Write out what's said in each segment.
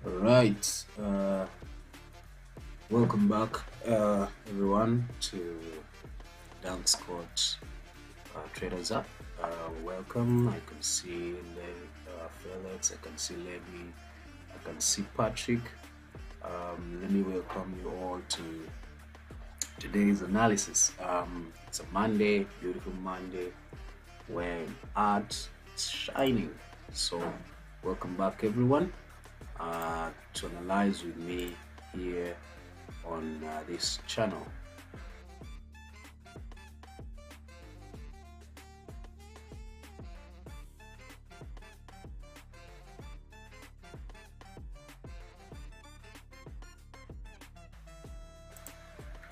Right, welcome back everyone to Scott Traders app. Welcome. I can see Felix, I can see Levy, I can see Patrick. Let me welcome you all to today's analysis. It's a Monday, beautiful Monday, when art is shining. So welcome back everyone to analyze with me here on this channel.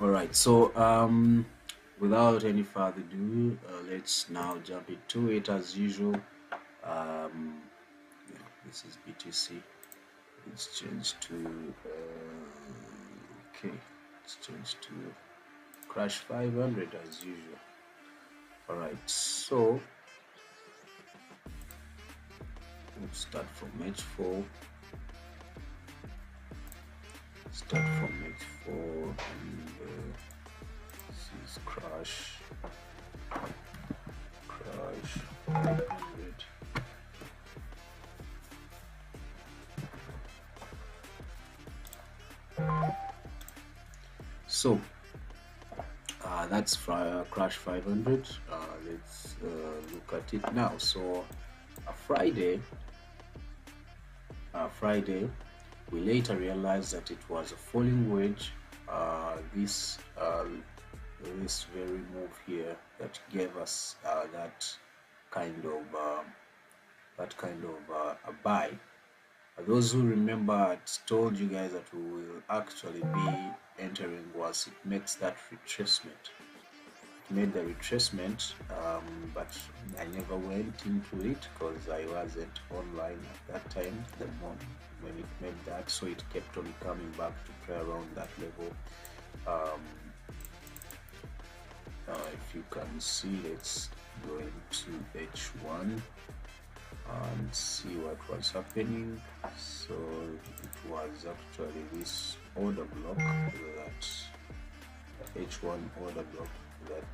All right, so without any further ado, let's now jump into it as usual. This is BTC. Let's change to okay, let's change to crash 500 as usual. All right, so let's start from H4. Start from H4 and this is crash 500. So that's crash 500. Let's look at it now. So Friday, we later realized that it was a falling wedge. This very move here that gave us that kind of a buy. Those who remember, I told you guys that we will actually be entering once it makes that retracement. It made the retracement, but I never went into it because I wasn't online at that time, the moment when it made that, so it kept on coming back to play around that level. If you can see, let's go into H1 and see what was happening. So it was actually this order block, that H1 order block, that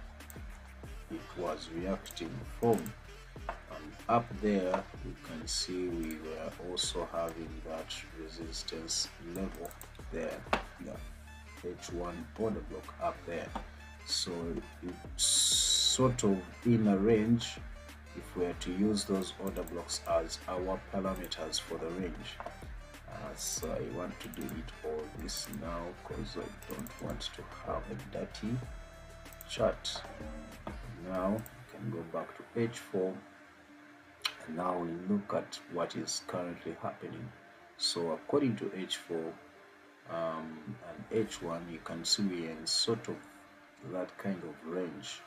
it was reacting from, and up there you can see we were also having that resistance level there, the H1 order block up there. So it's sort of in a range if we are to use those order blocks as our parameters for the range. So I want to delete all this now because I don't want to have a dirty chart. Now we can go back to H4, and now we look at what is currently happening. So according to H4 and H1, you can see we are in sort of that kind of range.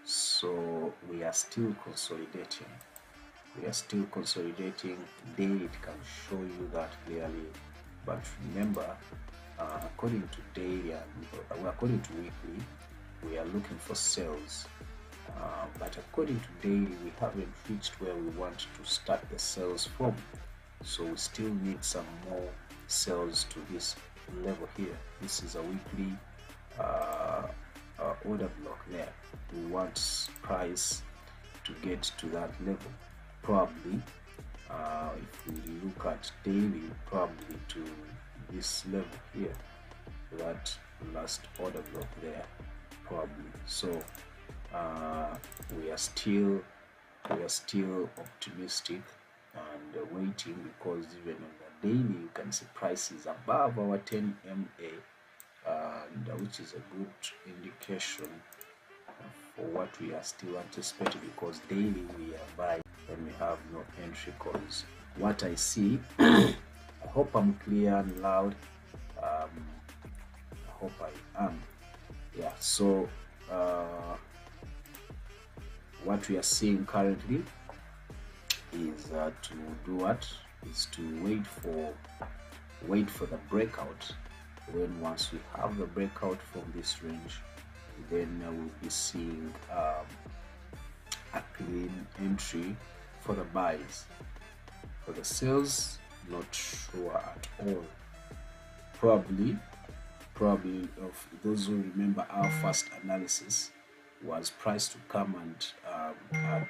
So we are still consolidating. Daily it can show you that clearly, but remember, according to daily and according to weekly, we are looking for sales, but according to daily, we haven't reached where we want to start the sales from. So we still need some more sales to this level here. This is a weekly order block there. We want price to get to that level, probably if we look at daily, probably to this level here, that last order block there, probably. So we are still optimistic and waiting, because even on the daily you can see prices above our 10 MA, and which is a good indication for what we are still anticipating, because daily we are buying when we have no entry calls. What I see, I hope I'm clear and loud. I hope I am. Yeah, so what we are seeing currently is to do what? Is to wait for the breakout. Then once we have the breakout from this range, then we'll be seeing a clean entry for the buys. For the sales, not sure at all. Probably of those who remember, our first analysis was price to come and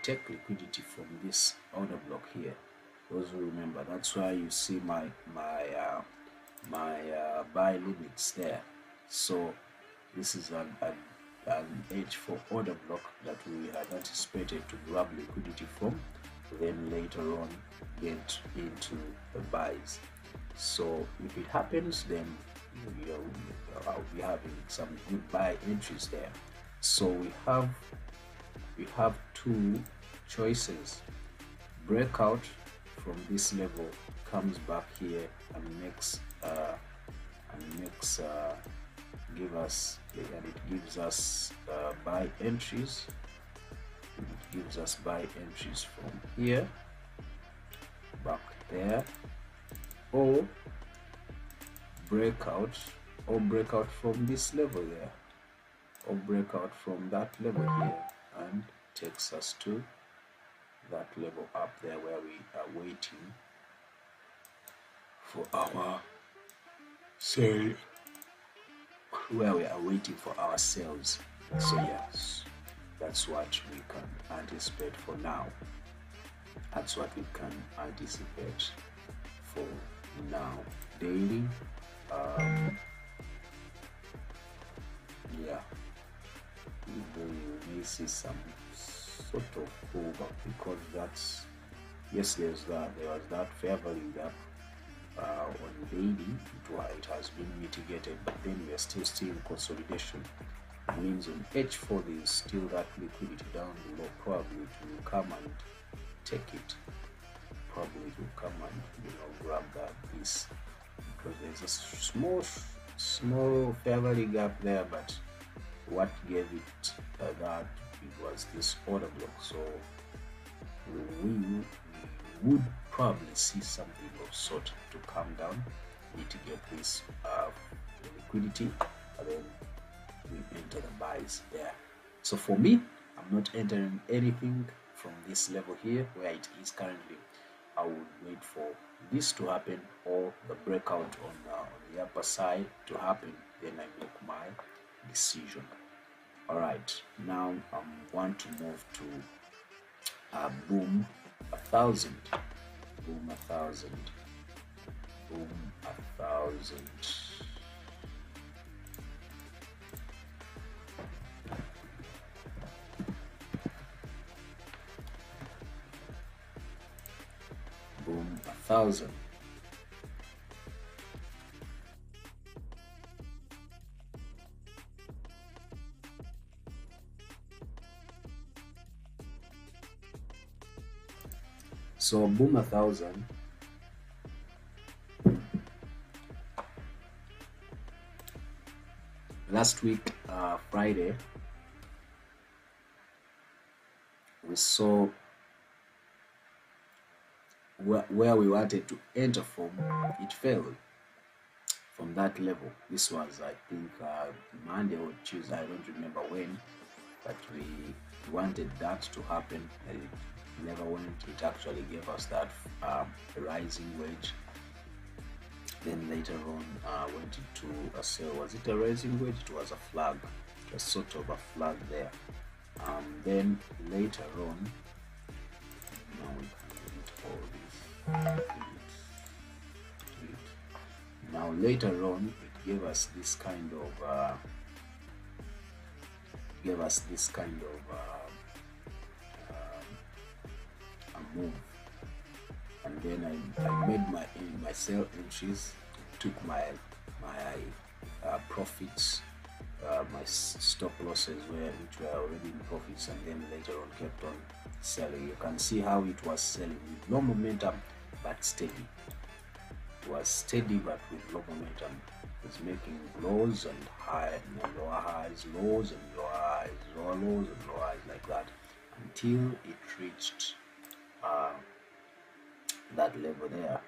take liquidity from this order block here. Those who remember, that's why you see my buy limits there. So this is an H4 order block that we had anticipated to grab liquidity from, then later on get into the buys. So if it happens, then I'll be having some good buy entries there. So we have two choices. Breakout from this level, comes back here and makes gives us buy entries. It gives us buy entries from here back there, or breakout from this level there, or breakout from that level here, and takes us to that level up there where we are waiting for our sale, sales. So yes, that's what we can anticipate for now. That's what we can anticipate for now. Daily, yeah, we may see some sort of pullback, because that's, yes, there was that fair value gap on daily. It has been mitigated, but then we are still in consolidation. It means on H4 there is still that liquidity down below. Probably it will come and take it. Probably it will come and grab this, because there's a small fair value gap there, but what gave it that, it was this order block. So we would probably see something of sort to come down, mitigate this liquidity, and then we enter the buys there. So for me, I'm not entering anything from this level here where it is currently. I would wait for this to happen, or the breakout on the upper side to happen, then I make my decision. All right, now I want to move to boom 1,000. Boom 1,000. Boom 1,000. Boom 1,000. So boom 1,000. Last week, Friday, we saw where we wanted to enter from. It failed from that level. This was, I think, Monday or Tuesday, I don't remember when, but we wanted that to happen, and it never went. It actually gave us that rising wedge. Then later on went into a sell. Was it a rising wedge? It was a flag. It was sort of a flag there. Then later on, now we can delete all this. Delete. Now later on, it gave us this kind of a move, and then I made my sell entries, took my profits, my stop losses which were already in profits, and then later on kept on selling. You can see how it was selling with low momentum but steady. It was steady but with low momentum. It was making lows and high and lower highs, lows and lower highs, lower lows and lower highs, like that, until it reached that level there.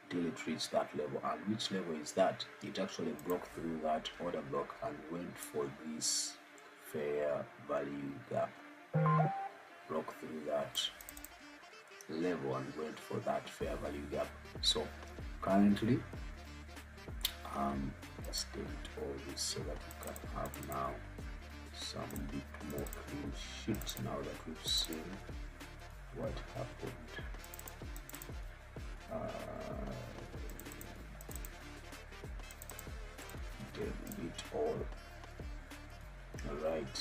Till it reached that level. And which level is that? It actually broke through that order block and went for this fair value gap. Broke through that level and went for that fair value gap. So currently, let's delete all this so that we can have now some bit more clean sheet now that we've seen what happened. Delete all. Alright,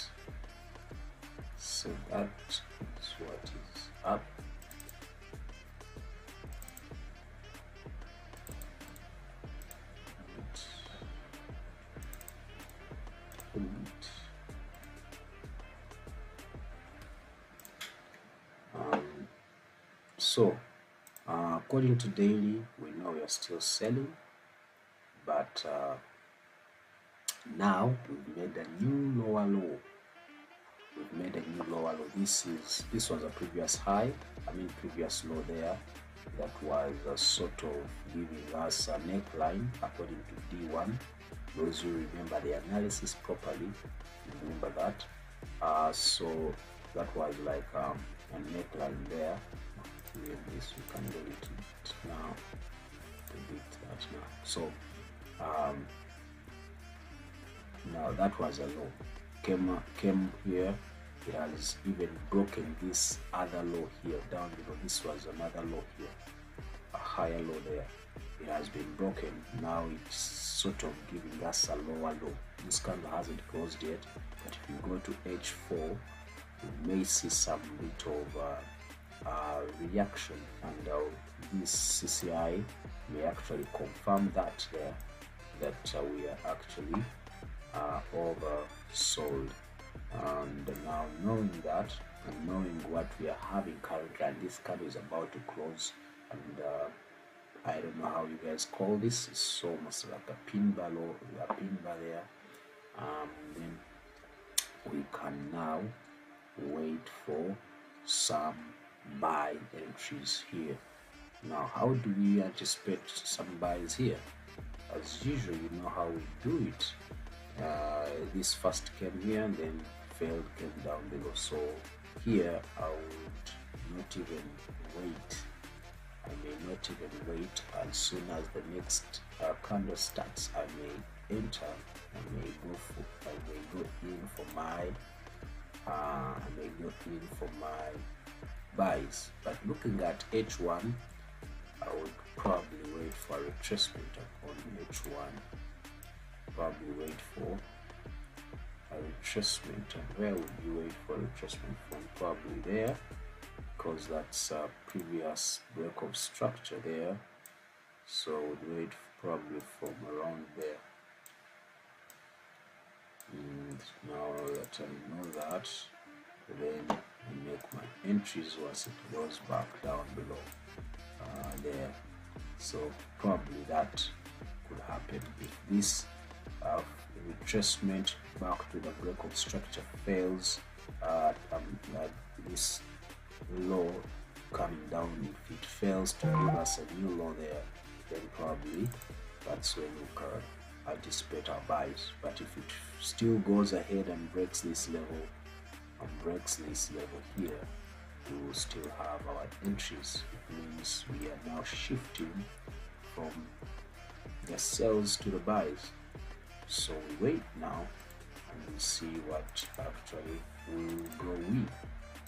so that is what is up. So according to daily, we know we are still selling, but now we've made a new lower low. We've made a new lower low. This was a previous high, previous low there. That was sort of giving us a neckline according to D1. Those who remember the analysis properly, remember that. So that was like a neckline there. This we can delete it now. Delete that now. So now that was a low. Came here. It has even broken this other low here down below. This was another low here, a higher low there. it has been broken. Now it's sort of giving us a lower low. This candle hasn't closed yet, but if you go to H4, you may see some bit of reaction, and this CCI may actually confirm that there, that we are actually oversold. And now knowing that, and knowing what we are having currently, and this candle is about to close, and I don't know how you guys call this, it's almost like a pin bar or a pin bar there. Then we can now wait for some buy entries here. Now, how do we anticipate some buys here? As usual, you know how we do it. This first came here and then failed, came down below. So here I would not even wait. I may not even wait. As soon as the next candle starts, I may enter. I may go in for my buys. But looking at H1, I would probably wait for a retracement on H1. Probably wait for a retracement. And where would you wait for a retracement from? Probably there, because that's a previous break of structure there. So I would wait probably from around there. And now that I know that, then I make my entries once it goes back down below there. So probably that could happen if this retracement back to the break of structure fails. This low coming down, if it fails to give us a new low there, then probably that's when we can anticipate our buys. But if it still goes ahead and breaks this level here, we will still have our entries. It means we are now shifting from the sells to the buys. So we wait now and we see what actually will go with.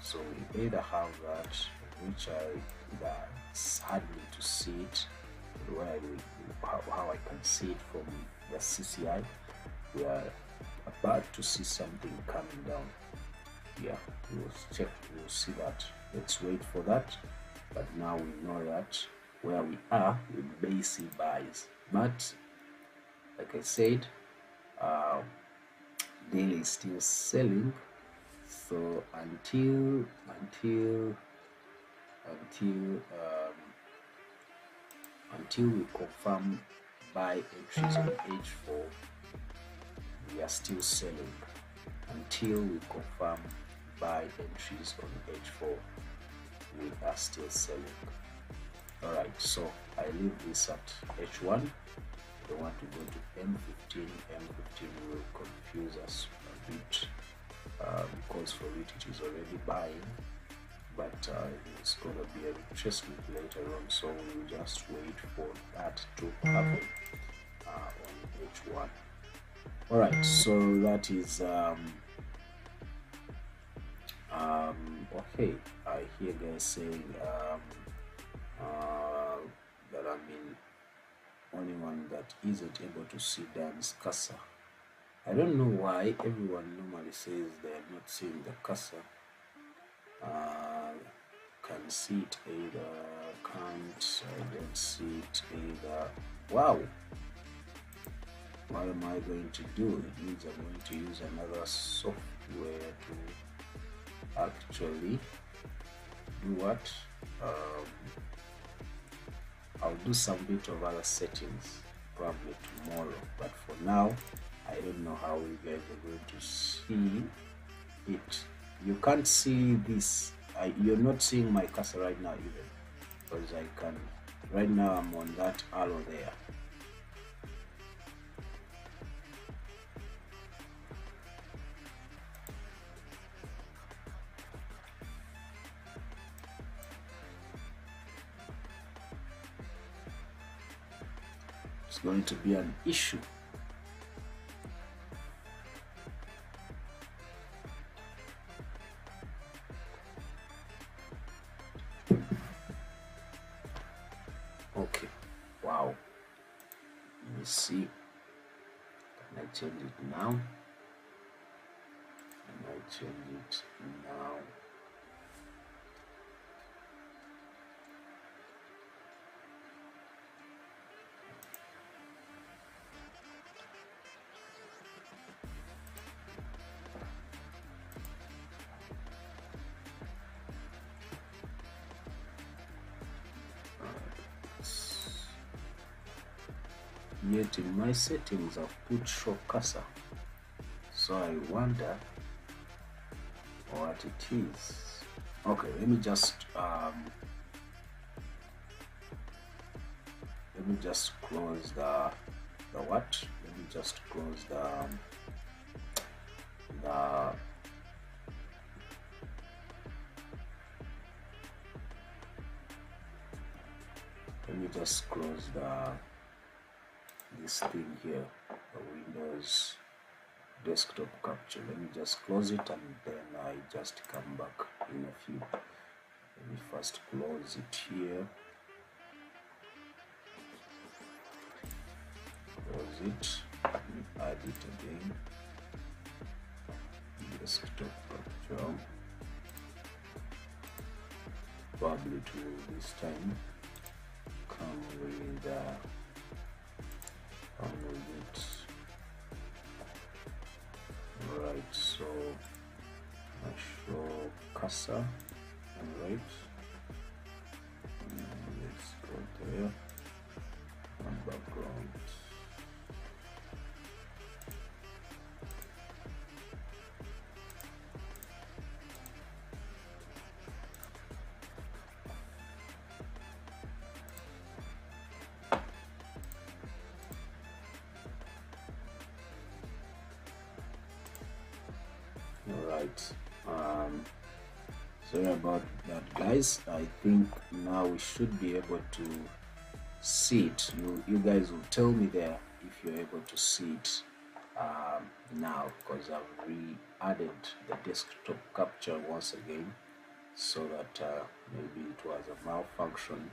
So we either have that, which it's hard to see it, how I can see it from the CCI. We are about to see something coming down. Yeah, we'll see that. Let's wait for that. But now we know that where we are, we may see buys. But like I said, daily is still selling. So until we confirm buy entries on H4, we are still selling. Until we confirm buy entries on H4, we are still selling. Alright, so I leave this at H1. I want to go to M15. M15 will confuse us a bit because for it is already buying, but it's going to be a retracement later on, so we'll just wait for that to happen on H1. Alright, so that is okay. I hear guys saying that I'm the only one that isn't able to see Dan's cursor. I don't know why everyone normally says they are not seeing the cursor. Can see it either, can't, I don't see it either. Wow, what am I going to do? It means I'm going to use another software to actually do what? I'll do some bit of other settings probably tomorrow, but for now I don't know how you guys are going to see it. You can't see this. You're not seeing my cursor right now even, because I can. Right now I'm on that arrow there. It's going to be an issue. Okay, wow. change it now. I might change it now. Yet in my settings I've put show cursor, so I wonder what it is. Okay, let me just close the what? Let me just close let me just close this thing here, the Windows desktop capture. Let me just close it and then I just come back in a few. Let me first close it here. Close it. Let me add it again. Desktop capture. Probably it will this time come with it. Right, so I show cursor, right, let's go there, and background. Alright, sorry about that, guys. I think now we should be able to see it. You guys will tell me there if you're able to see it now, because I've re-added the desktop capture once again, so that maybe it was a malfunction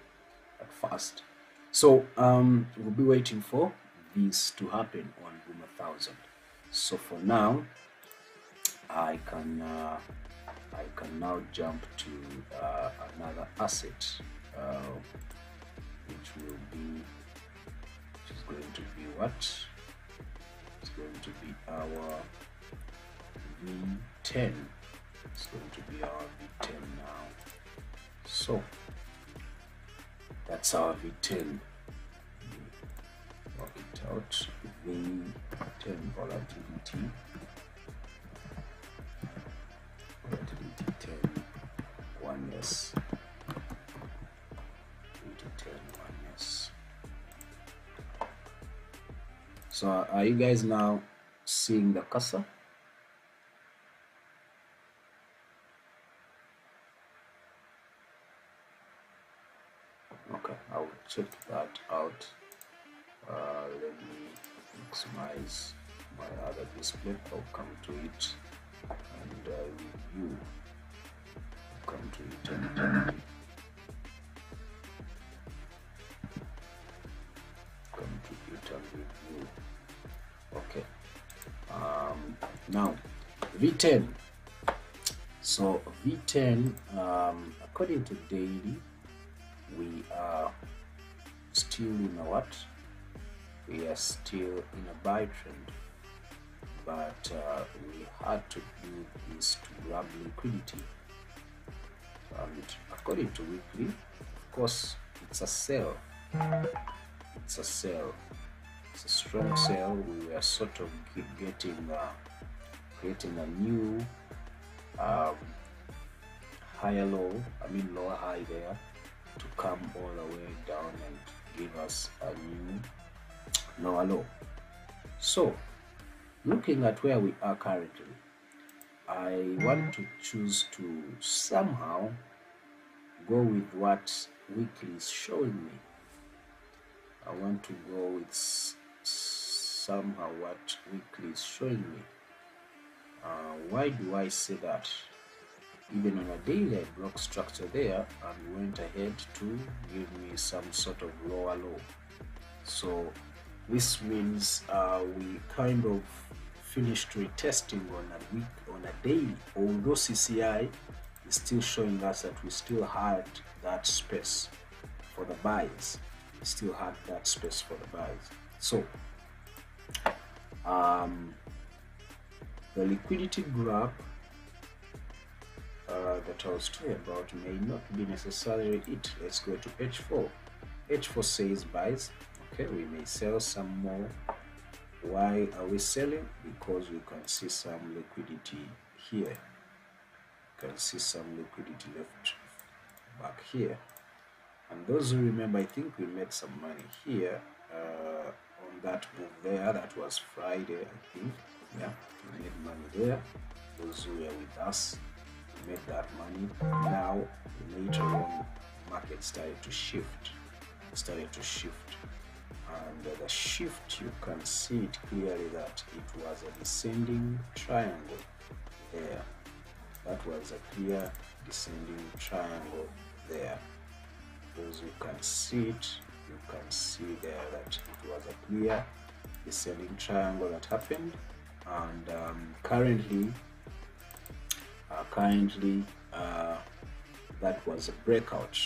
at first. So we'll be waiting for this to happen on Boom 1000. So for now, I can now jump to another asset, which is going to be what? It's going to be our V10. It's going to be our V10 now. So that's our V10. Work it out. V10 volatility. Volatility 10 1 yes. V10 1 yes. So are you guys now seeing the cursor? Okay, I'll check that out. Let me maximize my other display. I'll come to it and review. Come to it and come to it and review. Okay. Now V10. So V10, according to daily, we are still in a what? We are still in a buy trend, but we had to do this to grab liquidity. And according to weekly, of course, it's a sell. It's a sell. It's a strong sell. We are sort of creating a new higher low, lower high there, to come all the way down and give us a new lower low. So looking at where we are currently, I want to choose to somehow go with what weekly is showing me. I want to go with somehow what weekly is showing me. Why do I say that? Even on a daily, I broke structure there and went ahead to give me some sort of lower low. So This means we kind of finished retesting on a daily, although CCI is still showing us that we still had that space for the buys. We still had that space for the buys. So the liquidity graph that I was talking about may not be necessarily it. Let's go to H4. H4 says buys. Okay, we may sell some more. Why are we selling? Because we can see some liquidity here. You can see some liquidity left back here. And those who remember, I think we made some money here on that move there. That was Friday, I think. Yeah, we made money there. Those who were with us, we made that money. Now, later on, market started to shift. And the shift, you can see it clearly that it was a descending triangle there. That was a clear descending triangle there. As you can see it, you can see there that it was a clear descending triangle that happened. And currently that was a breakout.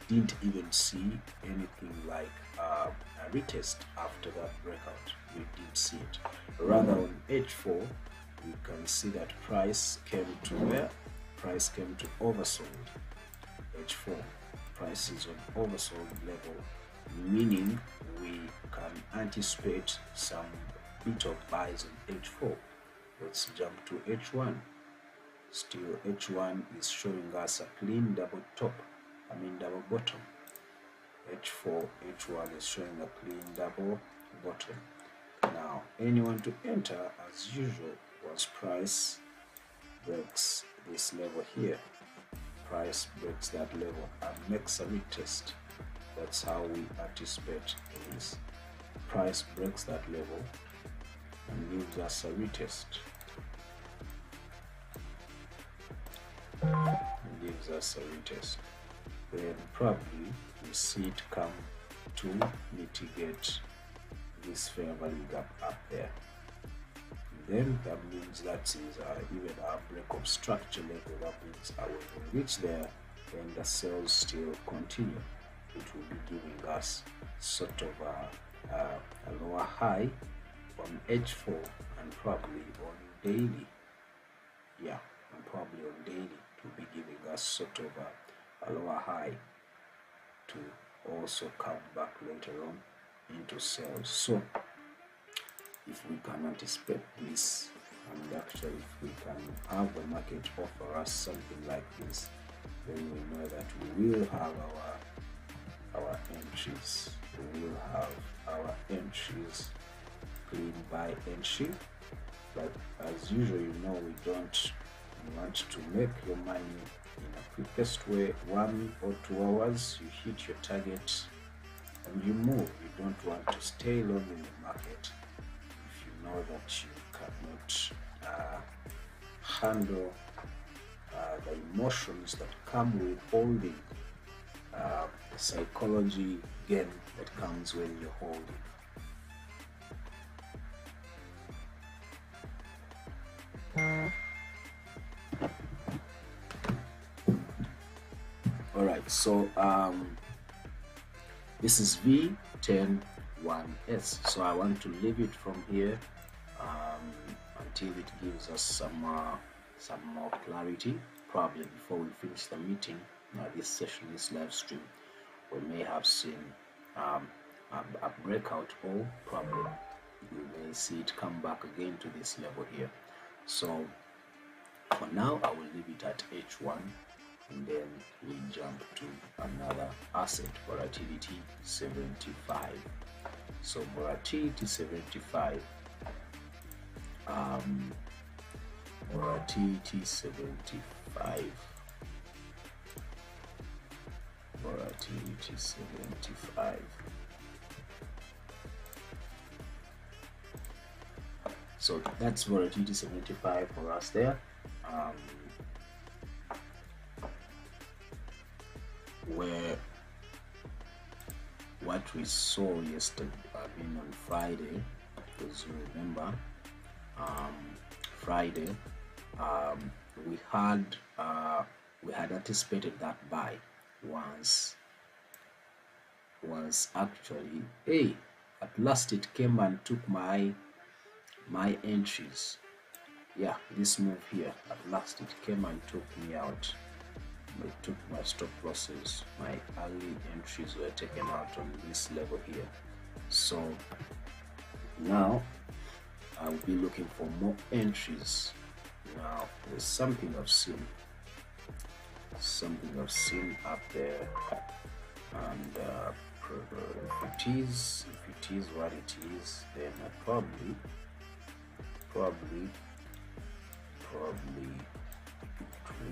We didn't even see anything like a retest after that breakout. We didn't see it. Rather, on H4, you can see that price came to where? Price came to oversold. H4 price is on oversold level, meaning we can anticipate some bit of buys on H4. Let's jump to H1. Still, H1 is showing us a clean double bottom. H1 is showing a clean double bottom. Now, anyone to enter as usual once price breaks this level here. Price breaks that level and makes a retest. That's how we anticipate this. Price breaks that level and gives us a retest. Then probably we see it come to mitigate this fair value gap up there. Then that means that is even our break of structure level. That means when we reach there, then the sales still continue. It will be giving us sort of a lower high on H4 and probably on daily. Yeah, and probably on daily to be giving us sort of a lower high to also come back later on into sales. So if we can anticipate this, and actually if we can have the market offer us something like this, then we know that we will have our entries. We will have our entries clean by entry. But as usual, you know, we don't want to make your money in a quickest way. 1 or 2 hours, you hit your target and you move. You don't want to stay long in the market if you know that you cannot handle the emotions that come with holding, the psychology game that comes when you're holding. All right, so this is V101S. So I want to leave it from here until it gives us some more clarity. Probably before we finish the meeting, this session, this live stream, we may have seen a breakout, or probably we may see it come back again to this level here. So for now, I will leave it at H1, and then we jump to another asset, volatility 75. So volatility 75, volatility 75, volatility 75. So that's volatility 75 for us there. Where what what we saw yesterday, on Friday, because you remember, Friday, we had anticipated that buy once actually, hey, at last it came and took my entries. Yeah, this move here, at last it came and took me out. It took my stop losses. My early entries were taken out on this level here. So now I'll be looking for more entries. Now there's something I've seen up there, and if it is what it is, then probably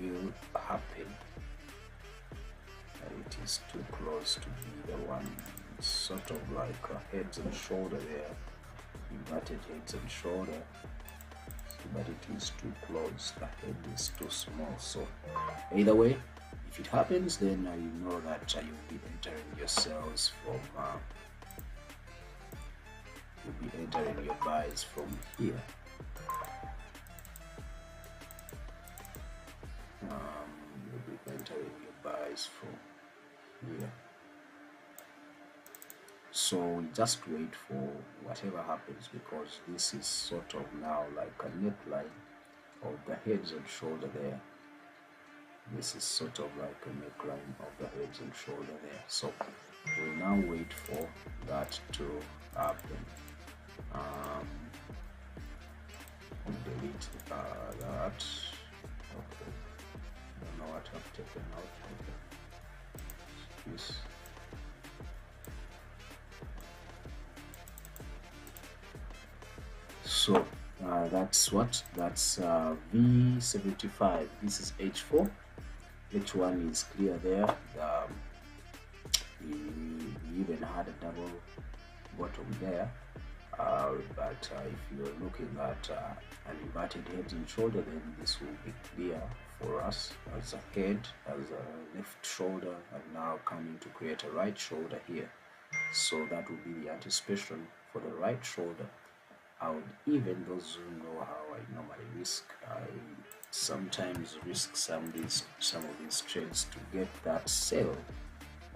it will happen. It is too close to be the one. It's sort of like a heads and shoulder there, inverted heads and shoulder, but it is too close. The head is too small. So either way, if it happens, then you know that you'll be entering your sales from you'll be entering your buys from here. You'll be entering your buys from here. So just wait for whatever happens, because this is sort of now like a neckline of the heads and shoulder there. This is sort of like a neckline of the heads and shoulder there. So we'll now wait for that to happen. Delete that. Okay. Don't know what I've taken out. Okay. This. So that's V75. This is H4. H1 is clear there. We even had a double bottom there, but if you're looking at an inverted head and shoulder, then this will be clear for us as a head, as a left shoulder, and now coming to create a right shoulder here. So that will be the anticipation for the right shoulder. Even those who know how I normally risk, I sometimes risk some of these trades to get that sell,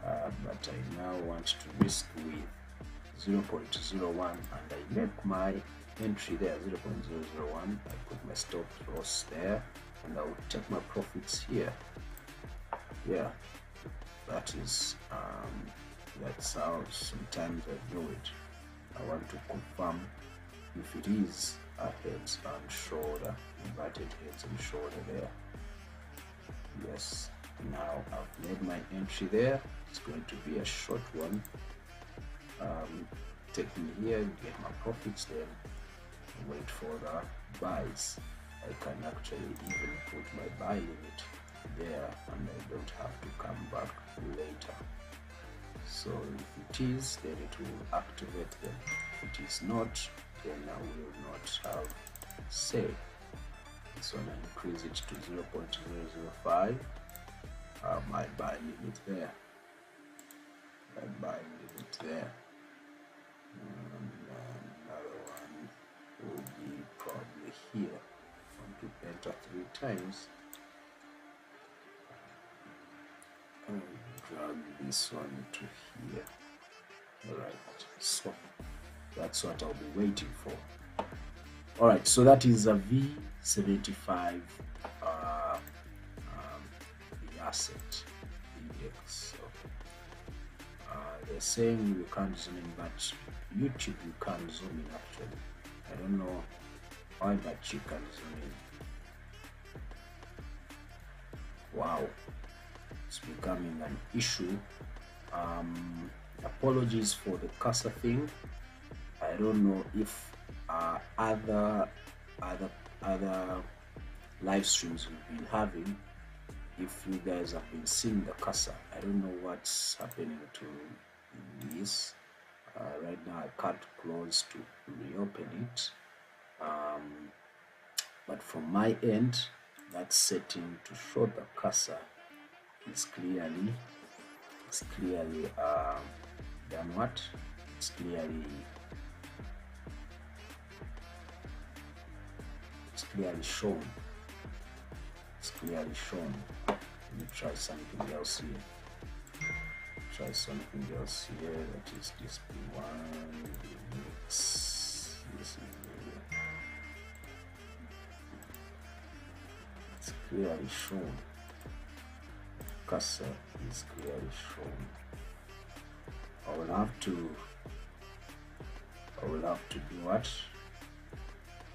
but I now want to risk with 0.01, and I make my entry there 0.001. I put my stop loss there, and I will take my profits here. Yeah, that is that's how sometimes I do it. I want to confirm if it is a heads and shoulder, inverted heads and shoulder there. Yes, now I've made my entry there. It's going to be a short one. Taking here, get my profits there, wait for the buys. I can actually even put my buy limit there, and I don't have to come back later. So if it is, then it will activate them. If it is not, then I will not have sale. So I increase it to 0.005. My buy limit there. My buy limit there. And another one will be probably here. I want to enter 3 times. And drag this one to here. Alright, so that's what I'll be waiting for. Alright, so that is a V75 the asset index. So, they're saying you can't zoom in, but YouTube you can zoom in actually. I don't know why, but you can zoom in. Wow, it's becoming an issue. Apologies for the cursor thing. I don't know if other live streams we've been having, if you guys have been seeing the cursor. I don't know what's happening to this. Right now I can't close to reopen it, but from my end, that setting to show the cursor is clearly then what? It's clearly shown. It's clearly shown. Let me try something else here. Try something else here. That is this P1 mix. This is it's clearly shown. Cursor is clearly shown. I will have to do what?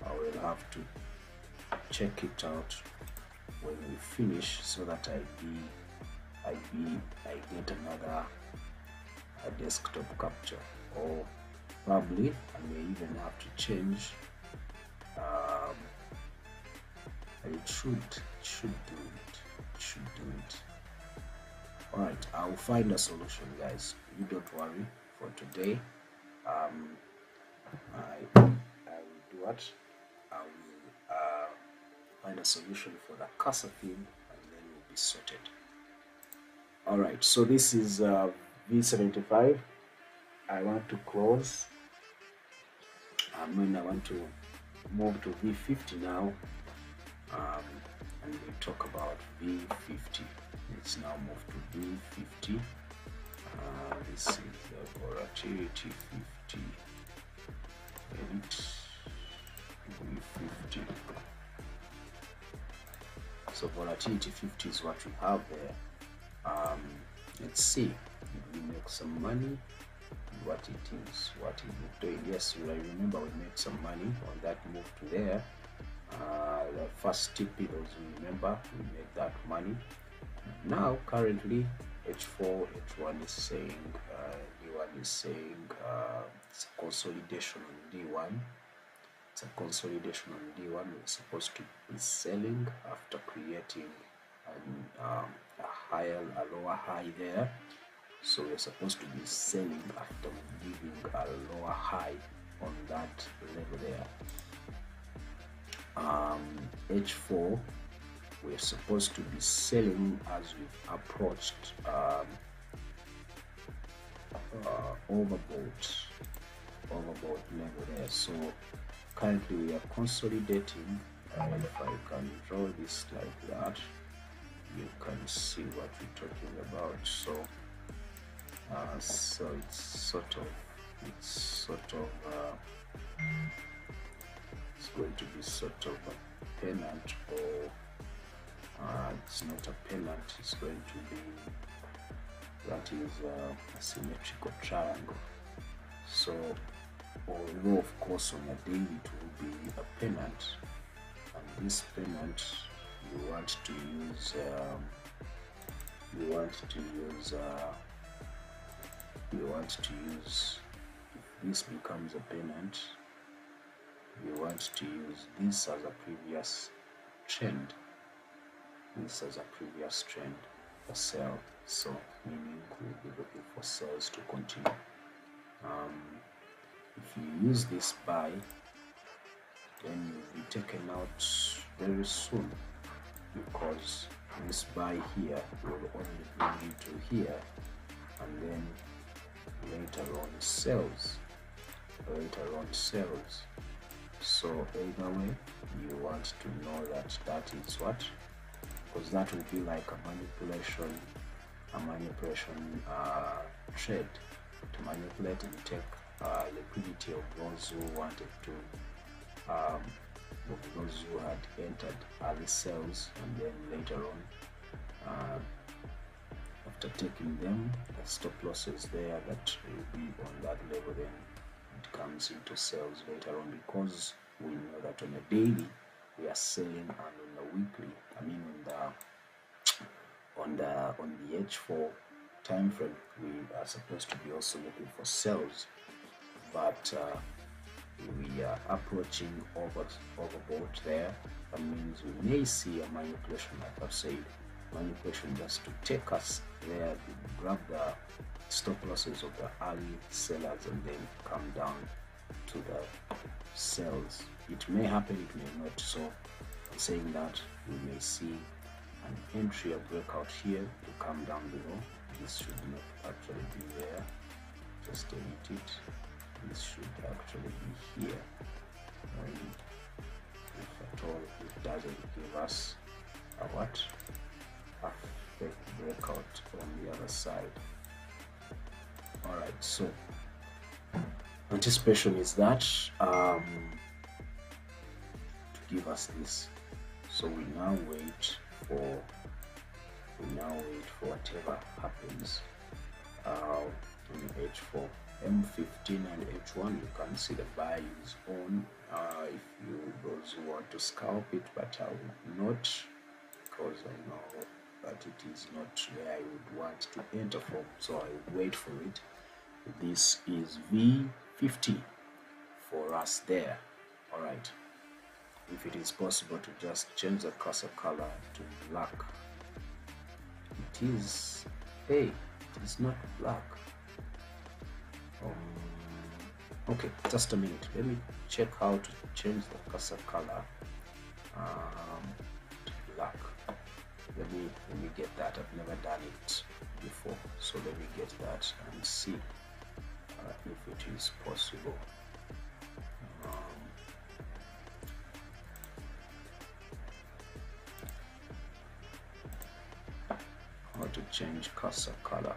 I will have to check it out when we finish, so that I get another desktop capture, or probably I may even have to change. It should do it. All right, I'll find a solution, guys. You don't worry. For today, I will do what? I will find a solution for the cursor theme, and then we'll be sorted. All right, so this is V75. I want to close, and then I want to move to V50 now, and we talk about V50. Let's now move to V50. This is the volatility 50 and V50. So volatility 50 is what we have there. Let's see if we make some money. What it is doing. Yes, I remember we made some money on that move to there. The first TP, those who remember, we made that money. Now currently H4, H1 is saying, D1 is saying it's a consolidation on D1. It's a consolidation on D1. We're supposed to be selling after creating a lower high there. So we're supposed to be selling after leaving a lower high on that level there. H4, we're supposed to be selling as we've approached overbought level there. So currently we are consolidating. If I can draw this like that, you can see what we're talking about. So so it's going to be sort of a pennant, or it's not a pennant, it's going to be, that is a symmetrical triangle. So although of course on a daily it will be a pennant, and this pennant you want to use if this becomes a pennant, you want to use this as a previous trend, for sell. So meaning we'll be looking for sales to continue. If you use this buy, then you'll be taken out very soon, because this buy here will only bring you to here, and then later on sells. So either way, you want to know that that is what, because that will be like a manipulation trade, to manipulate and take liquidity of those who wanted to, of those who had entered early sales, and then later on, after taking them, the stop losses there that will be on that level, then it comes into sales later on, because we know that on a daily we are selling, and on the weekly, I mean on the H4 time frame, we are supposed to be also looking for sales, but we are approaching overbought there. That means we may see a manipulation, like I've said, manipulation just to take us there, to grab the stop losses of the early sellers, and then come down to the sales. It may happen, it may not. So I'm saying that we may see an entry, a breakout here, to come down below. This should not actually be there. just delete it. This should actually be here, and if at all it doesn't give us a what, a fake breakout on the other side. All right, so anticipation is that to give us this. So we now wait for whatever happens in H4. M15 and H1, you can see the buy is on if you those who want to scalp it, but I will not, because I know that it is not where I would want to enter from, so I will wait for it. This is V50 for us there. All right, if it is possible to just change the cursor color to black. It is, hey, it is not black. Okay, just a minute, let me check how to change the cursor color to black. Let me get that. I've never done it before, so let me get that and see if it is possible. How to change cursor color.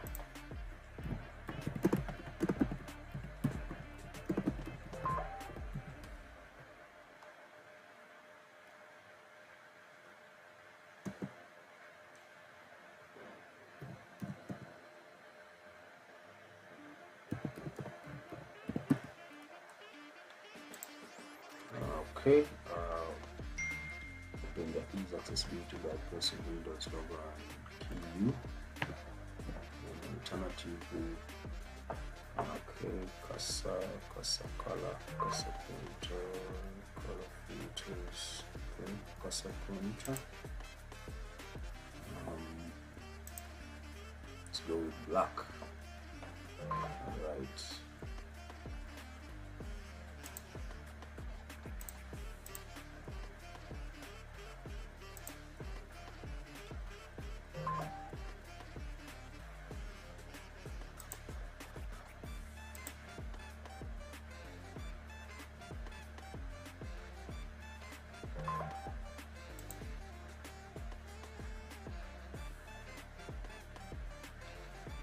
Okay, open the ease accessibility by pressing Windows logo and key U. Alternatively, okay, cursor color, cursor pointer, color filters, okay, cursor pointer. Let's go with black. All right.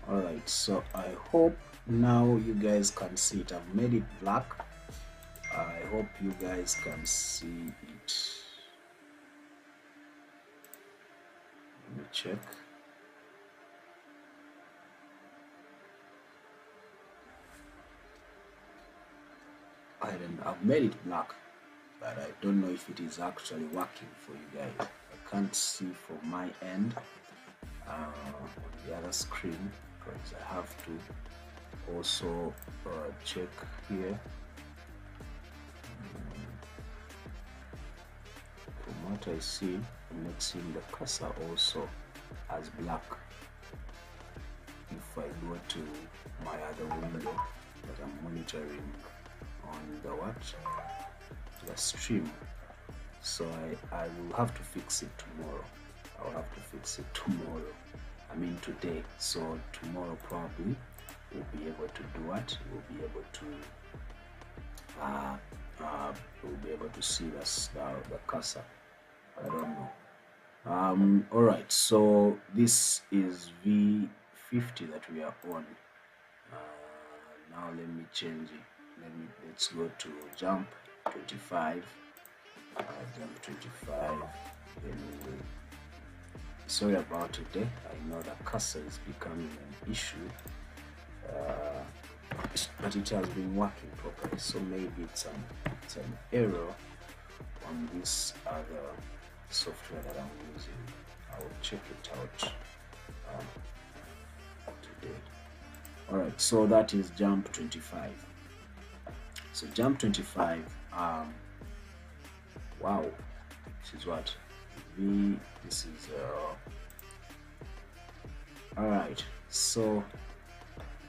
Alright, so I hope now you guys can see it. I've made it black. I hope you guys can see it. Let me check. I've made it black, but I don't know if it is actually working for you guys. I can't see from my end on the other screen, because I have to also check here. From what I see, I'm not seeing the cursor also as black. If I go to my other window that I'm monitoring on the stream, so I will have to fix it tomorrow. I'll have to fix it tomorrow. I mean today. So tomorrow probably we'll be able to do what? We'll be able to see the cursor. I don't know. All right. So this is V50 that we are on. Now let me change it. Let's go to jump 25. Jump 25. Anyway, sorry about today. I know the cursor is becoming an issue, but it has been working properly. So maybe it's an error on this other software that I'm using. I will check it out today. All right. So that is jump 25. So jump 25. Wow. This is what this is all right. So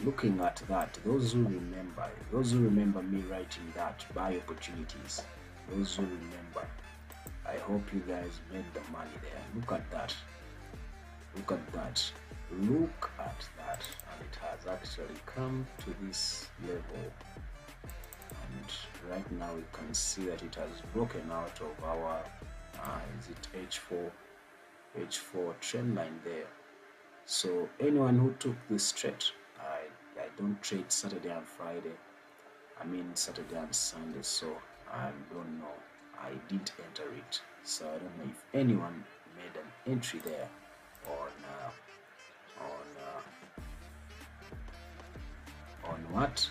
looking at that, those who remember me writing that buy opportunities, those who remember, I hope you guys made the money there. Look at that. look at that, and it has actually come to this level, and right now we can see that it has broken out of our is it H4 trend line there. So anyone who took this trade, I don't trade Saturday and Friday, I mean Saturday and Sunday, so I don't know, I didn't enter it, so I don't know if anyone made an entry there on what.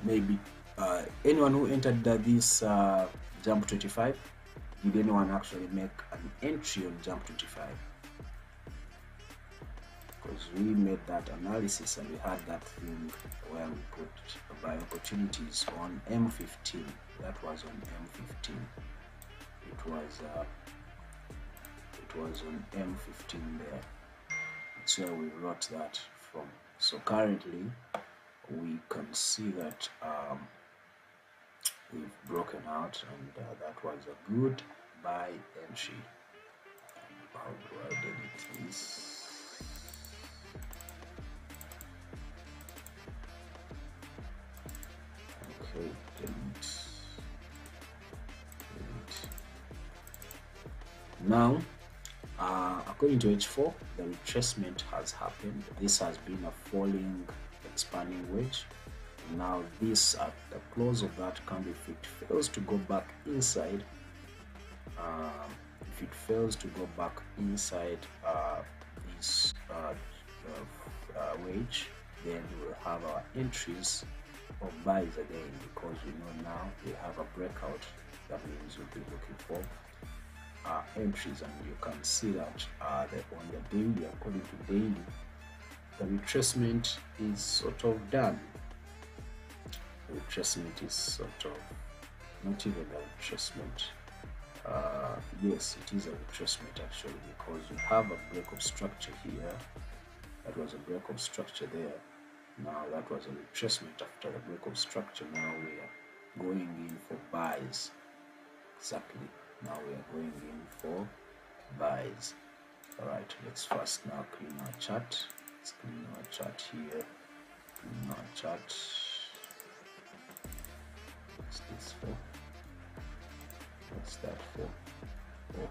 Maybe anyone who entered this jump 25, did anyone actually make an entry on jump 25? Because we made that analysis and we had that thing where we put buy opportunities on M15. That was on M15. It was on M15 there. That's where we wrote that from. So currently we can see that we've broken out, and that was a good buy entry. How do I delete this? Okay, delete. Now, according to H4, the retracement has happened. This has been a falling, expanding wedge. Now, this at the close of that candle, if it fails to go back inside, this wedge, then we'll have our entries of buys again, because we know now we have a breakout. That means we'll be looking for entries, and you can see that on the daily, according to daily, the retracement is sort of done. The retracement is sort of not even a retracement. Yes, it is a retracement actually, because we have a break of structure here. That was a break of structure there. Now that was a retracement after the break of structure. Now we are going in for buys. Exactly. Now we are going in for buys. All right, let's first now clean our chart. Let's clean our chart here. Clean our chart. What's this for? What's that for? Oh,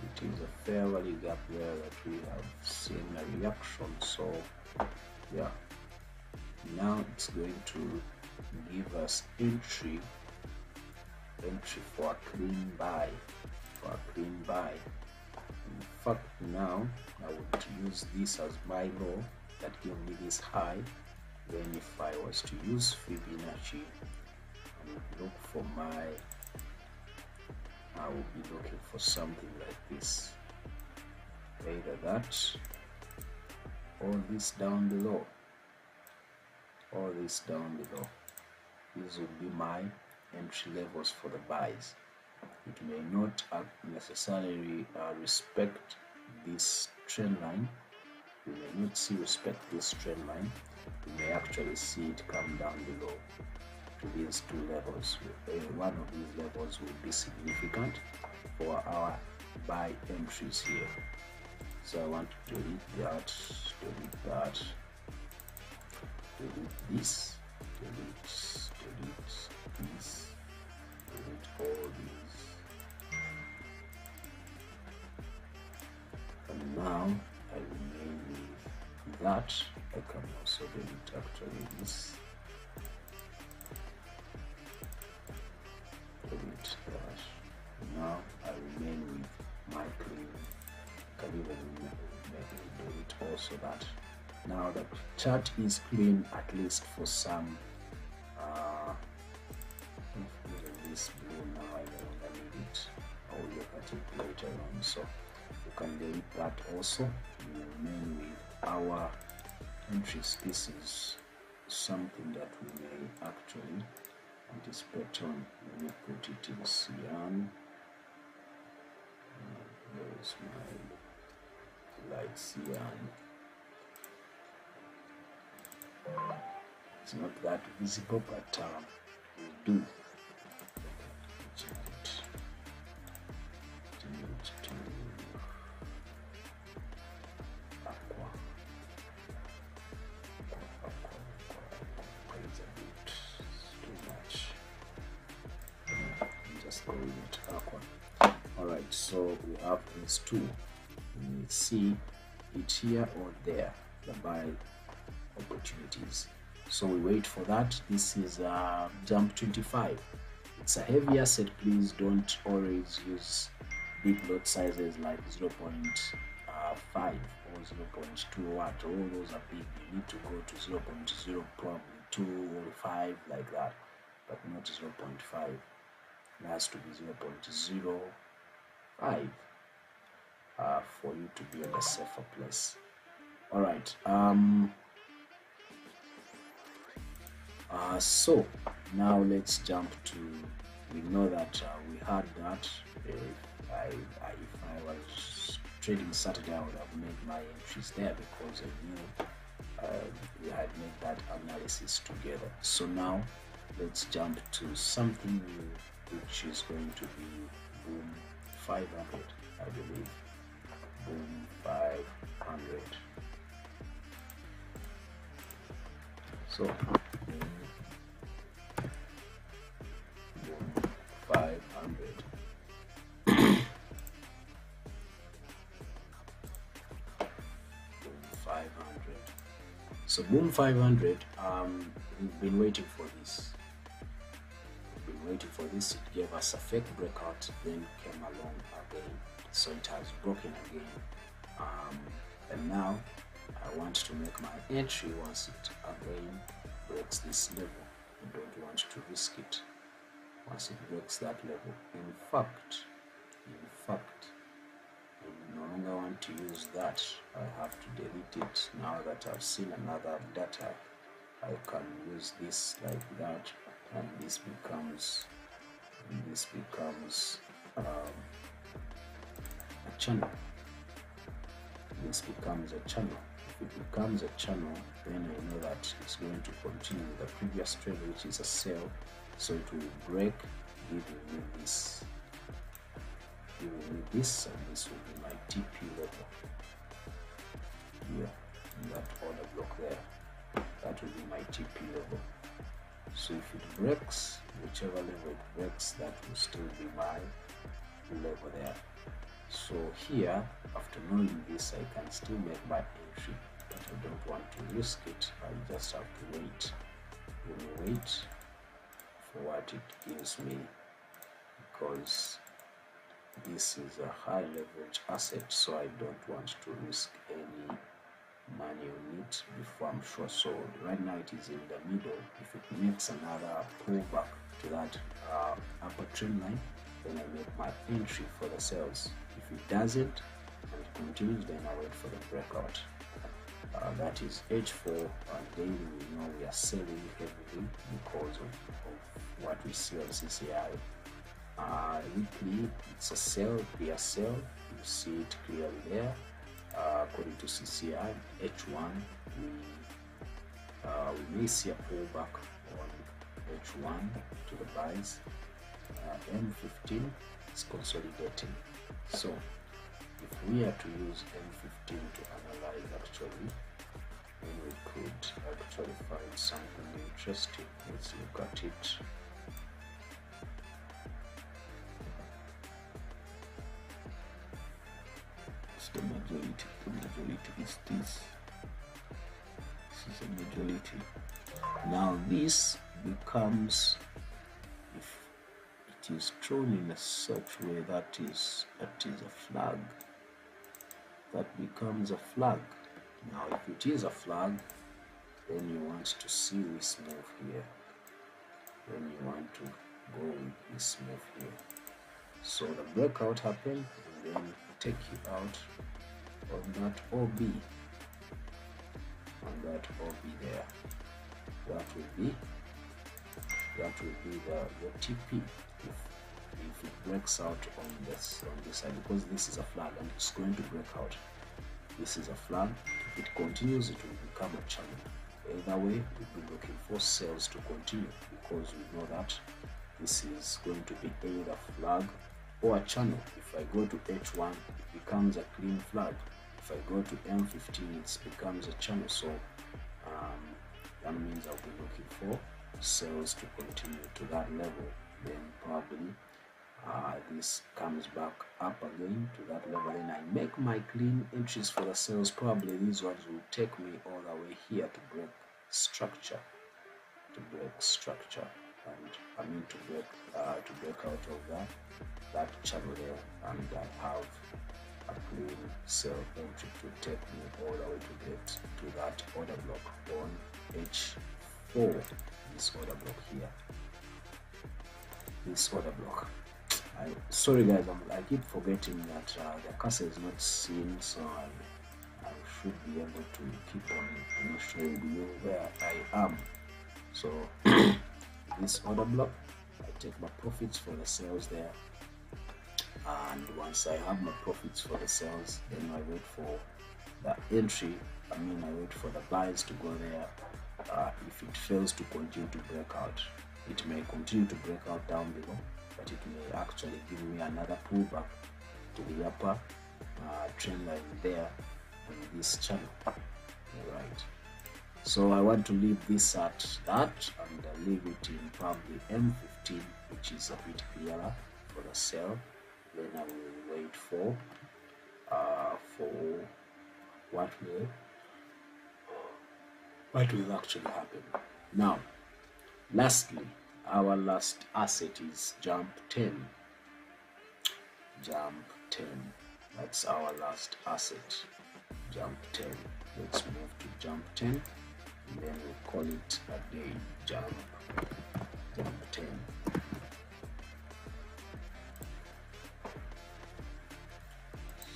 it is a fair value gap there that we have seen a reaction. So yeah, now it's going to give us entry for a clean buy. In fact, now I would use this as my low that gave me this high. Then if I was to use Fibonacci, I would look for I will be looking for something like this, either that or this down below, These would be my entry levels for the buys. It may not necessarily respect this trend line. We may not see respect this trend line. We may actually see it come down below to these two levels. One of these levels will be significant for our buy entries here. So I want to delete that, delete this, delete this, delete all these. And now I remain with that. I can also delete actually this. Delete that. Now I remain with my clean. I can even delete also that. Now the chart is clean, at least for some. This blue now I no longer need it. I will look at it later on. So you can delete that also. We remain with our entries. This is something that we may actually anticipate on. Let me put it in cyan. Where is my light cyan? It's not that visible, but we do. Change it to aqua. It's a bit too much. Just go with it, aqua. Alright, so we have these two. We see it here or there, the buy opportunities. So we wait for that. This is jump 25. It's a heavy asset. Please don't always use big lot sizes like 0.5 or 0.2 watt. All those are big. You need to go to 0.0, probably 2 or 5 like that, but not 0.5. It has to be 0.05 for you to be on a safer place. All right. So now let's jump to, we know that we had that. If I was trading Saturday, I would have made my entries there because I knew we had made that analysis together. So now let's jump to something new, which is going to be Boom 500, I believe. Boom 500. So Boom 500. Boom 500. So Boom 500, we've been waiting for this. We've been waiting for this. It gave us a fake breakout, then came along again. So it has broken again. And now I want to make my entry once it again breaks this level. I don't want to risk it once it breaks that level. In fact, I no longer want to use that. I have to delete it now that I've seen another data. I can use this like that, and this becomes a channel. This becomes a channel. If it becomes a channel, then I know that it's going to continue with the previous trade, which is a sell. So it will break, giving me this. And this will be my TP level. Here, in that order block there, that will be my TP level. So if it breaks, whichever level it breaks, that will still be my level there. So here, after knowing this, I can still make my entry, but I don't want to risk it. I just have to wait. Let me wait for what it gives me, because this is a high leverage asset, so I don't want to risk any money on it before I'm sure. So right now it is in the middle. If it makes another pullback to that upper trend line, then I make my entry for the sales. If it doesn't and it continues, then I wait for the breakout. That is H4, and daily we know we are selling heavily because of what we see on CCI. Weekly, it's a sell, clear sell. You see it clearly there. According to CCI, H1, we may see a pullback on H1 to the buys. M15 is consolidating. So if we are to use M15 to analyze actually, then we could actually find something interesting. Let's look at it. The majority is this. This is a majority. Now this becomes, if it is thrown in a such way that is a flag, that becomes a flag. Now if it is a flag, then you want to see this move here, then you want to go with this move here. So the breakout happened, and then take you out on that OB, there. That will be the TP if it breaks out on this side, because this is a flag and it's going to break out. This is a flag. If it continues, it will become a channel. Either way, we'll be looking for sales to continue, because we know that this is going to be either flag or a channel. If I go to H1, it becomes a clean flag. If I go to M15, it becomes a channel. So that means I'll be looking for sales to continue to that level. Then probably this comes back up again to that level. Then I make my clean entries for the sales. Probably these ones will take me all the way here to break structure. And I mean to break out of that channel there, and I have a clean sell entry to take me all the way to get to that order block on H4. This order block here, this order block. Sorry guys, I keep forgetting that the cursor is not seen, so I should be able to keep on showing you where I am. So this order block, I take my profits for the sales there, and once I have my profits for the sales, then I wait for the entry. I wait for the buys to go there. If it fails to continue to break out, it may continue to break out down below, but it may actually give me another pullback to the upper trend line there on this channel. Alright, so I want to leave this at that, and leave it in probably M15, which is a bit clearer for the sell. Then I will wait for what will actually happen. Now, lastly, our last asset is jump 10. That's our last asset, jump 10. Let's move to jump 10, and then we'll call it a day. Jump 10.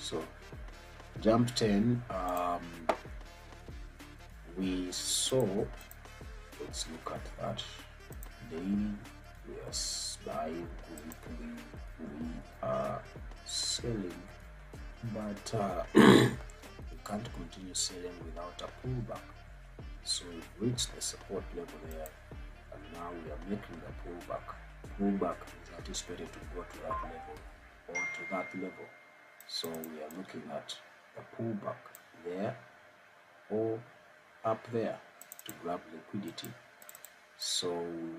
So jump 10, we saw, let's look at that. Daily, we are buying, weekly, we are selling, but we can't continue selling without a pullback. So we've reached the support level there, and now we are making the pullback. Pullback is anticipated to go to that level or to that level. So we are looking at a pullback there or up there to grab liquidity. So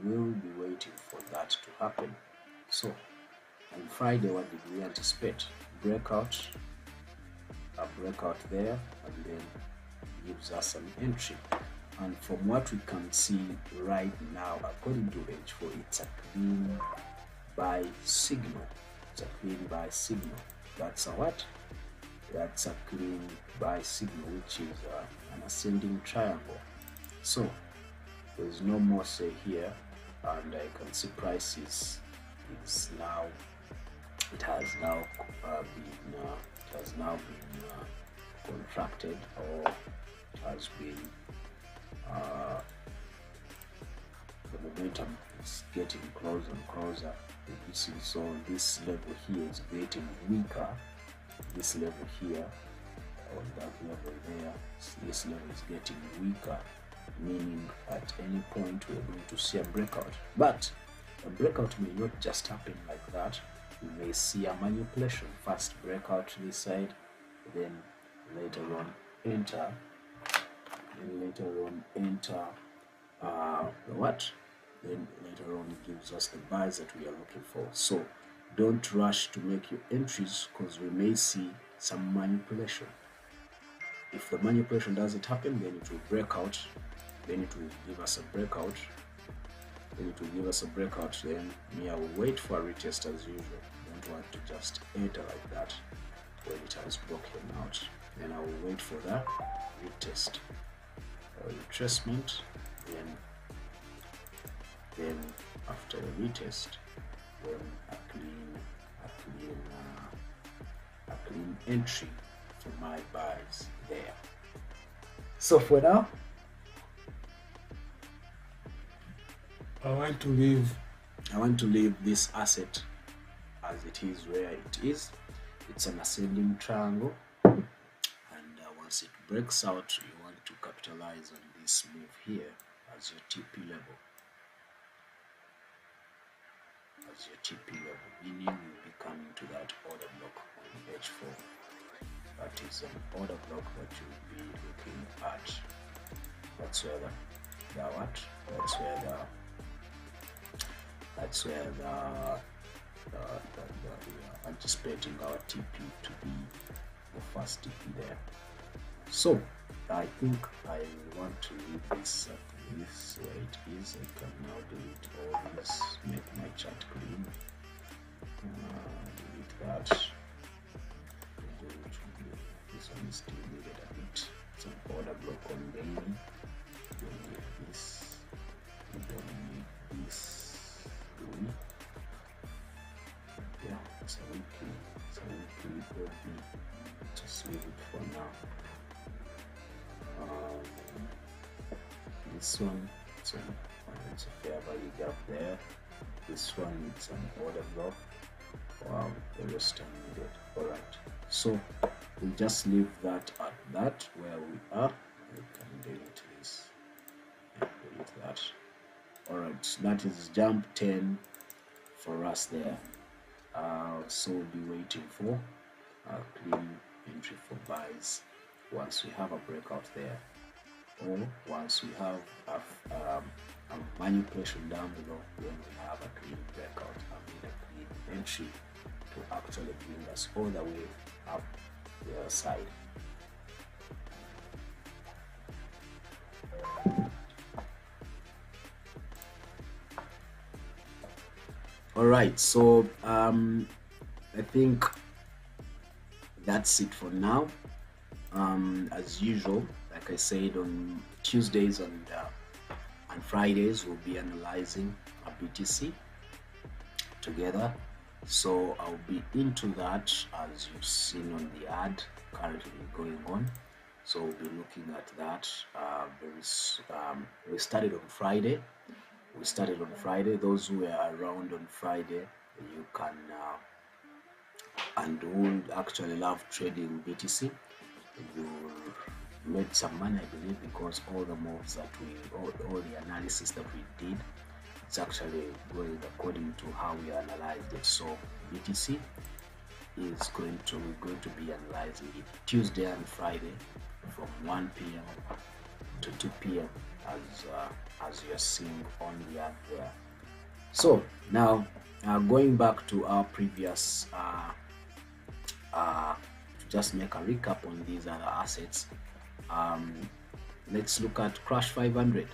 we will be waiting for that to happen. So on Friday, what did we anticipate? Breakout, a breakout there, and then gives us an entry. And from what we can see right now, according to H4, it's a clean buy signal. It's a clean buy signal. That's a what? That's a clean buy signal, which is an ascending triangle. So there's no more say here, and I can see prices is now, it has now been contracted, or it has been the momentum is getting closer and closer. You see, so this level here is getting weaker. This level here, on that level there, this level is getting weaker, meaning at any point we're going to see a breakout. But a breakout may not just happen like that. We may see a manipulation. First breakout to this side, then later on enter, then later on it gives us the buys that we are looking for. So don't rush to make your entries, because we may see some manipulation. If the manipulation doesn't happen, then it will break out, then it will give us a breakout, then me, I will wait for a retest as usual. Don't want to just enter like that when it has broken out. Then I will wait for that retest or retracement, then after the retest, then a clean entry for my buys there. So for now, I want to leave this asset as it is, where it is. It's an ascending triangle, and once it breaks out, you want to capitalize capitalize on this move here as your TP level. As your TP level, meaning you'll be coming to that order block on H4. That is an order block that you'll be looking at. That's where we are anticipating our TP to be the first TP there. So I think I want to leave this at this where it is. I can now delete all this, make my chart clean, delete that. This one is still needed a bit. It's an order block on daily. We don't need this. We don't need this. Do we? Yeah, it's a weekly OB. Just leave it for now. This one, it's a fair value gap there. This one, it's an order block. Wow, the rest are needed. Alright, so we'll just leave that at that where we are. We can delete this and delete that. Alright, so that is jump 10 for us there. So we'll be waiting for a clean entry for buys once we have a breakout there, or once we have a manipulation down below when we have a clean breakout, a clean entry to actually bring us all the way up the other side. Alright, so I think that's it for now. As usual, like I said, on Tuesdays and Fridays we'll be analyzing a BTC together. So I'll be into that, as you've seen on the ad currently going on. So we'll be looking at that. We started on Friday. Those who were around on Friday, you can and who actually love trading BTC, you made some money, I believe, because all the moves that all the analysis that we did, it's actually going according to how we analyzed it. So BTC is going to be analyzing it Tuesday and Friday from 1 p.m. to 2 p.m. as you're seeing on the ad there. So now going back to our previous to just make a recap on these other assets, let's look at Crash 500.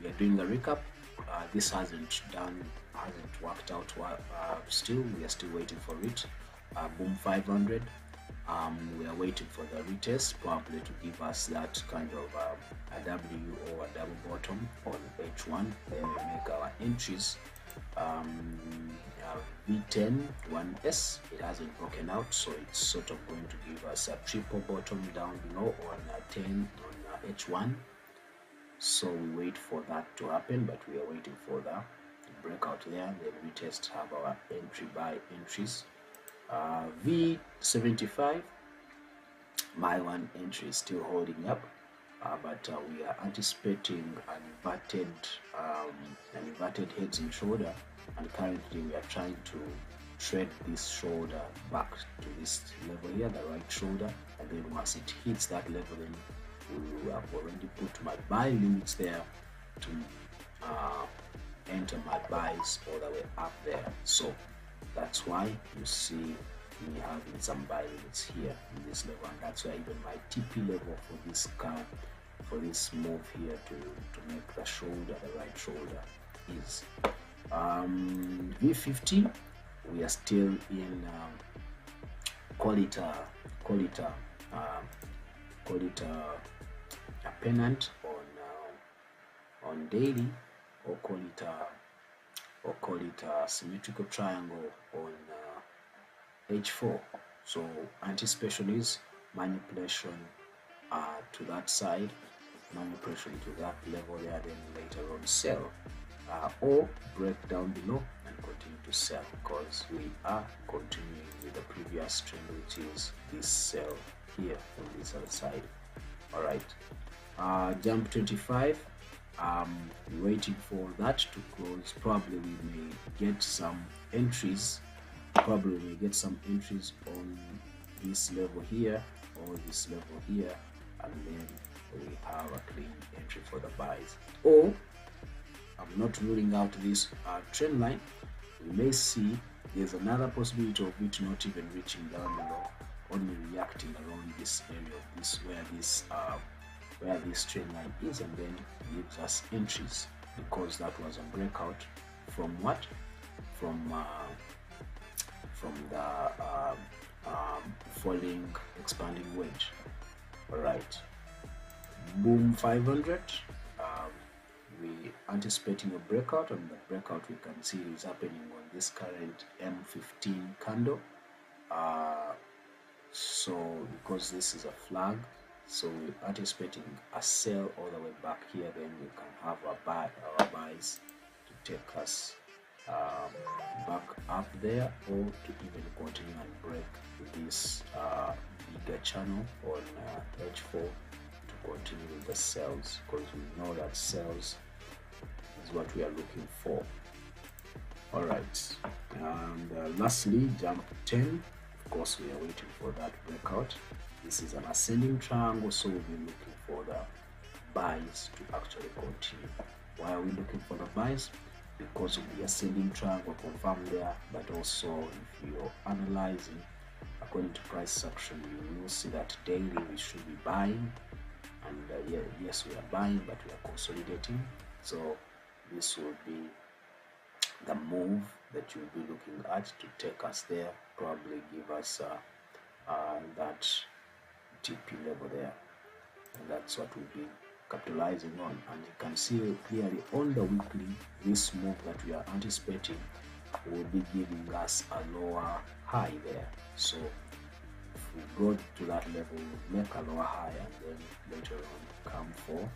We are doing a recap. This hasn't worked out still. We are still waiting for it. Boom 500, we are waiting for the retest probably to give us that kind of a W or a double bottom on H1. Then we make our entries. V10 1S, it hasn't broken out, so it's sort of going to give us a triple bottom down below on 10 on H1. So we wait for that to happen, but we are waiting for the breakout there. Then we have our entry buy entries. V75, my one entry is still holding up, but we are anticipating an inverted heads and shoulder, and currently we are trying to trade this shoulder back to this level here, the right shoulder, and then once it hits that level, then we have already put my buy limits there to enter my buys all the way up there. So that's why you see me having some buy limits here in this level, and that's why even my TP level for this move here to make the shoulder, the right shoulder, is V50. We are still in call it a pennant on daily, or call it a symmetrical triangle on H4. So anticipation is manipulation to that side, manipulation to that level there, then later on sell, or break down below and continue to sell, because we are continuing with the previous trend, which is this sell here on this other side. All right, Jump 25, waiting for that to close. Probably we may get some entries, on this level here or this level here, and then we have a clean entry for the buys. Or I'm not ruling out this trend line. We may see there's another possibility of it not even reaching down below, only reacting around this area of this where this trend line is, and then gives us entries, because that was a breakout from what? From the falling expanding wedge. All right, boom 500. We anticipating a breakout, and the breakout we can see is happening on this current M15 candle. So because this is a flag, so we're anticipating a sell all the way back here, then we can have our buys to take us back up there, or to even continue and break this bigger channel on H4 to continue with the sells, because we know that sells is what we are looking for. All right, and lastly, jump 10. Of course, we are waiting for that breakout. This is an ascending triangle, so we'll be looking for the buys to actually continue. Why are we looking for the buys? Because of the ascending triangle confirmed there, but also if you're analyzing according to price action, you will see that daily we should be buying, and yes, we are buying, but we are consolidating. So this will be the move that you'll be looking at to take us there, probably give us that TP level there, and that's what we'll be capitalizing on. And you can see clearly on the weekly, this move that we are anticipating will be giving us a lower high there. So if we go to that level, we'll make a lower high, and then later on come for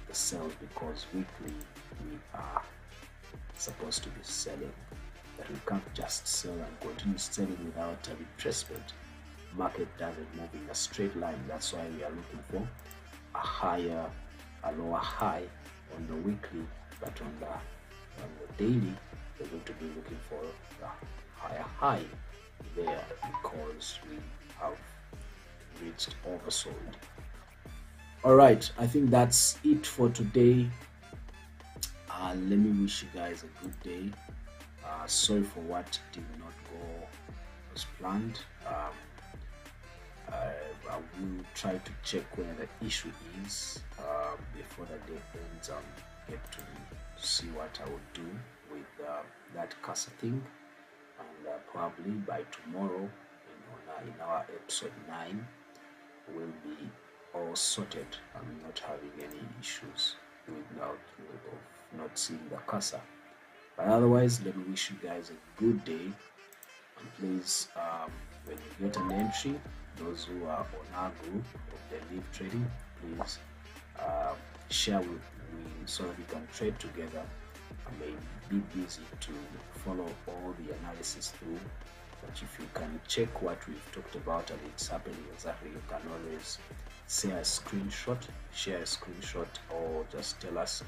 the sales, because weekly we are supposed to be selling. That we can't just sell and continue selling without a retracement. Market doesn't move in a straight line. That's why we are looking for a lower high on the weekly, but on the daily we're going to be looking for the higher high there, because we have reached oversold. All right, I think that's it for today. Let me wish you guys a good day. Sorry for what did not go as planned. I will try to check where the issue is before the day ends, and get to see what I would do with that cursor thing, and probably by tomorrow, in our episode 9, we'll be all sorted and not having any issues of not seeing the cursor. But otherwise, let me wish you guys a good day, and please, when you get an entry, those who are on our group of Deriv trading, please share with me so that we can trade together. I may be busy to follow all the analysis through, but if you can check what we've talked about and it's happening exactly, you can always share a screenshot, or just tell us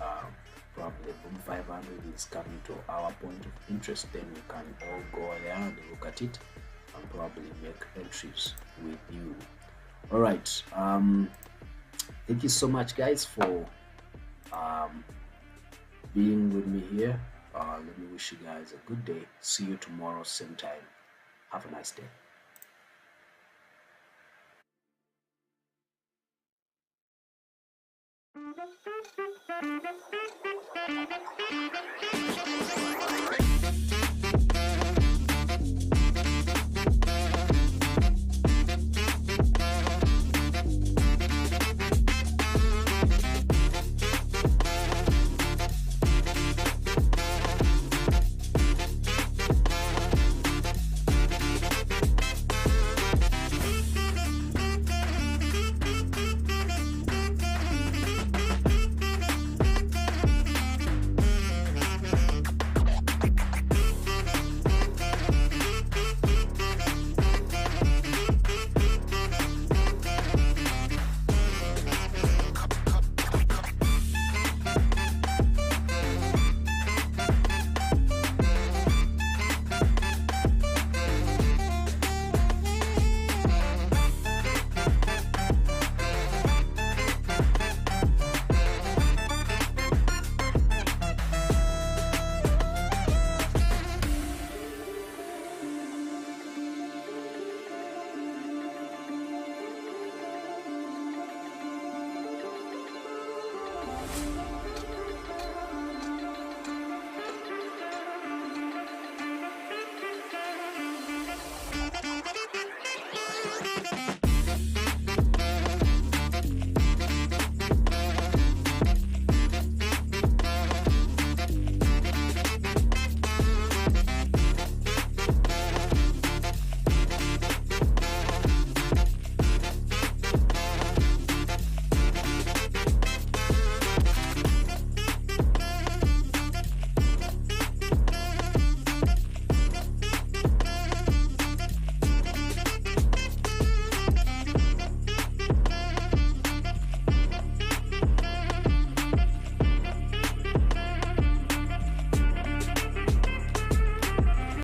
probably boom 500 is coming to our point of interest. Then we can all go there and look at it and probably make entries with you. All right, thank you so much, guys, for being with me here. Let me wish you guys a good day. See you tomorrow, same time. Have a nice day.